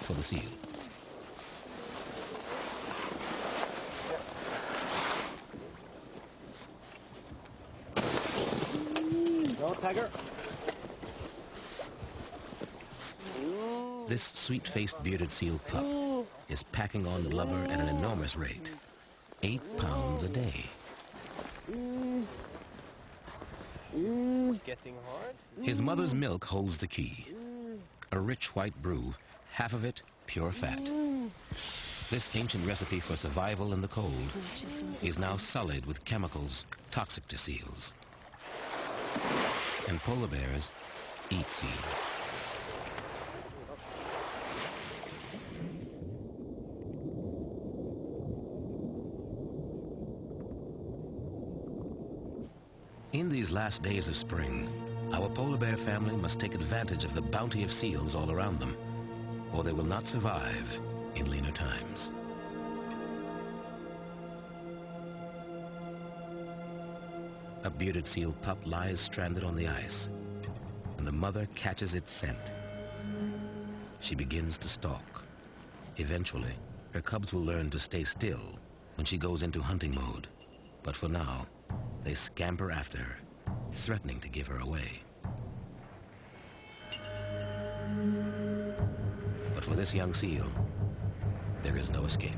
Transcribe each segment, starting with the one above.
for the seal. Go, tiger. This sweet-faced bearded seal pup is packing on blubber at an enormous rate, 8 pounds a day. Getting hard. His mother's milk holds the key. A rich white brew, half of it pure fat. This ancient recipe for survival in the cold is now sullied with chemicals toxic to seals. And polar bears eat seals. In these last days of spring, our polar bear family must take advantage of the bounty of seals all around them, or they will not survive in leaner times. A bearded seal pup lies stranded on the ice, and the mother catches its scent. She begins to stalk. Eventually, her cubs will learn to stay still when she goes into hunting mode, but for now, they scamper after her, threatening to give her away. But for this young seal, there is no escape.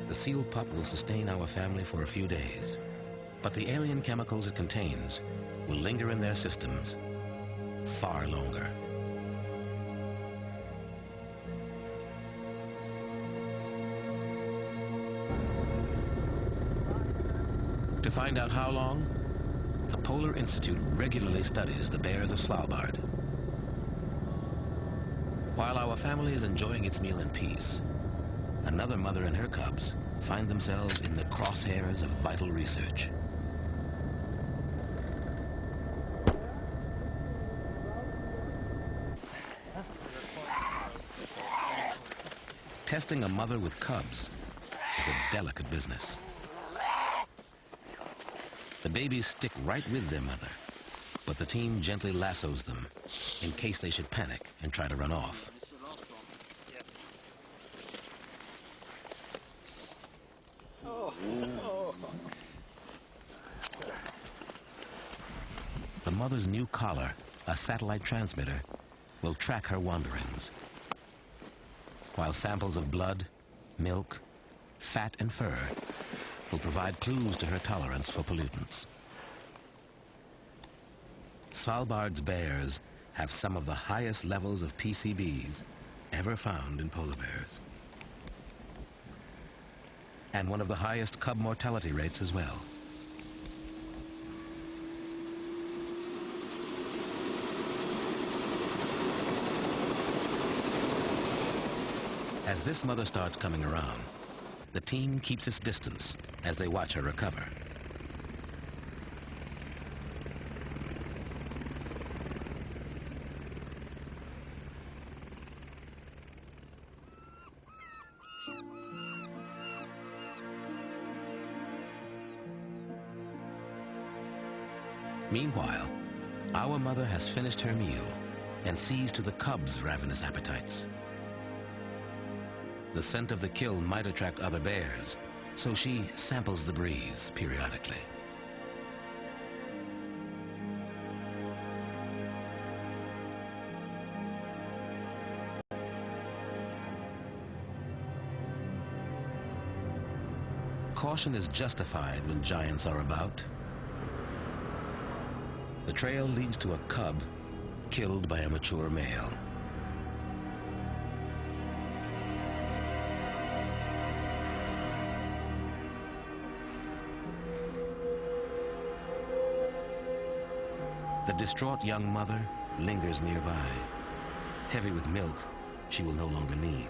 The seal pup will sustain our family for a few days, but the alien chemicals it contains will linger in their systems far longer. To find out how long, the Polar Institute regularly studies the bears of Svalbard. While our family is enjoying its meal in peace, another mother and her cubs find themselves in the crosshairs of vital research. Testing a mother with cubs is a delicate business. The babies stick right with their mother, but the team gently lassos them in case they should panic and try to run off. The mother's new collar, a satellite transmitter, will track her wanderings, while samples of blood, milk, fat, and fur will provide clues to her tolerance for pollutants. Svalbard's bears have some of the highest levels of PCBs ever found in polar bears, and one of the highest cub mortality rates as well. As this mother starts coming around, the team keeps its distance as they watch her recover. Meanwhile, our mother has finished her meal and sees to the cubs' ravenous appetites. The scent of the kill might attract other bears, so she samples the breeze periodically. Caution is justified when giants are about. The trail leads to a cub killed by a mature male. The distraught young mother lingers nearby. Heavy with milk she will no longer need.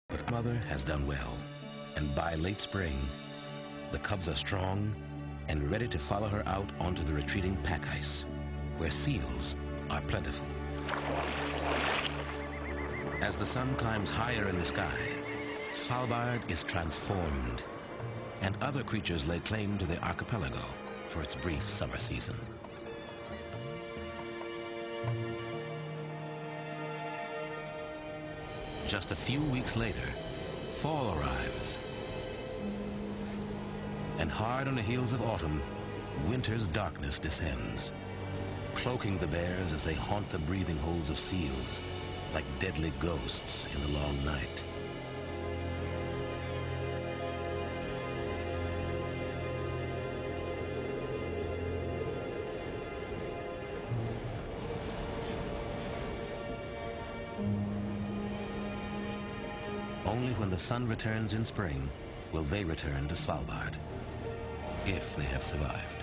But Mother has done well, and by late spring, the cubs are strong and ready to follow her out onto the retreating pack ice, where seals are plentiful. As the sun climbs higher in the sky, Svalbard is transformed, and other creatures lay claim to the archipelago for its brief summer season. Just a few weeks later, fall arrives. And hard on the heels of autumn, winter's darkness descends, cloaking the bears as they haunt the breathing holes of seals like deadly ghosts in the long night. Only when the sun returns in spring will they return to Svalbard, if they have survived.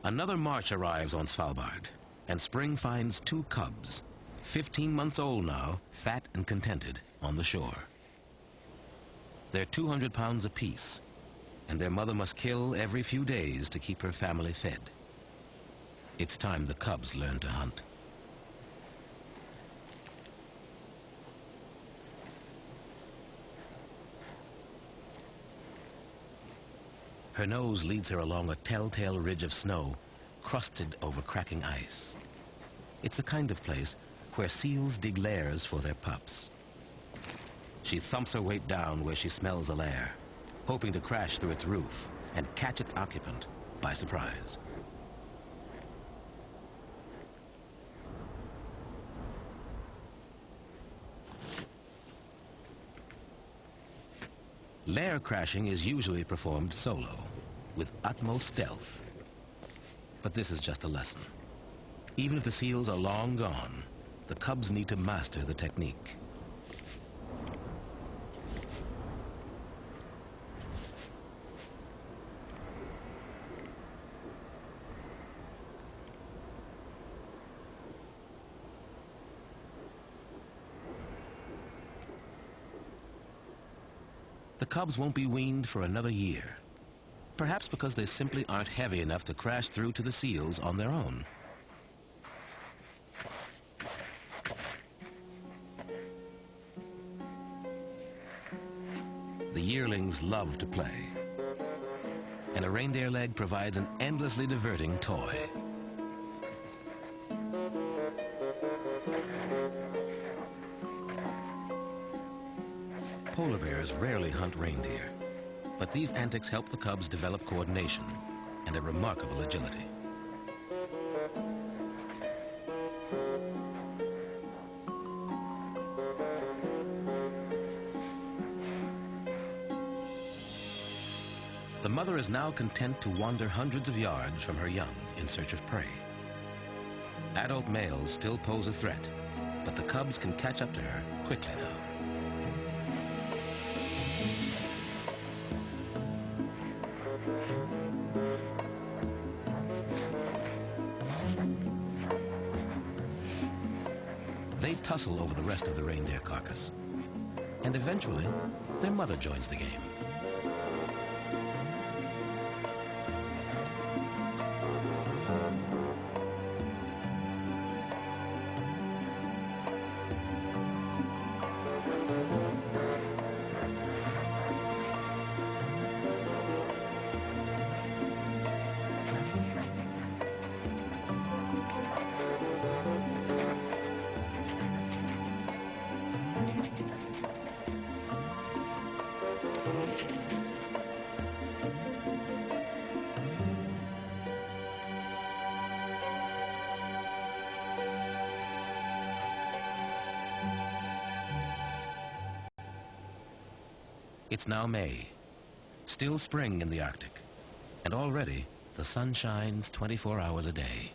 Another March arrives on Svalbard, and spring finds two cubs, 15 months old now, fat and contented, on the shore. They're 200 pounds apiece, and their mother must kill every few days to keep her family fed. It's time the cubs learn to hunt. Her nose leads her along a telltale ridge of snow, crusted over cracking ice. It's the kind of place where seals dig lairs for their pups. She thumps her weight down where she smells a lair, hoping to crash through its roof and catch its occupant by surprise. Lair crashing is usually performed solo, with utmost stealth. But this is just a lesson. Even if the seals are long gone, the cubs need to master the technique. The cubs won't be weaned for another year, perhaps because they simply aren't heavy enough to crash through to the seals on their own. The yearlings love to play, and a reindeer leg provides an endlessly diverting toy. Polar bears rarely hunt reindeer, but these antics help the cubs develop coordination and a remarkable agility. The mother is now content to wander hundreds of yards from her young in search of prey. Adult males still pose a threat, but the cubs can catch up to her quickly now. They tussle over the rest of the reindeer carcass, and eventually their mother joins the game. It's now May, still spring in the Arctic, and already the sun shines 24 hours a day.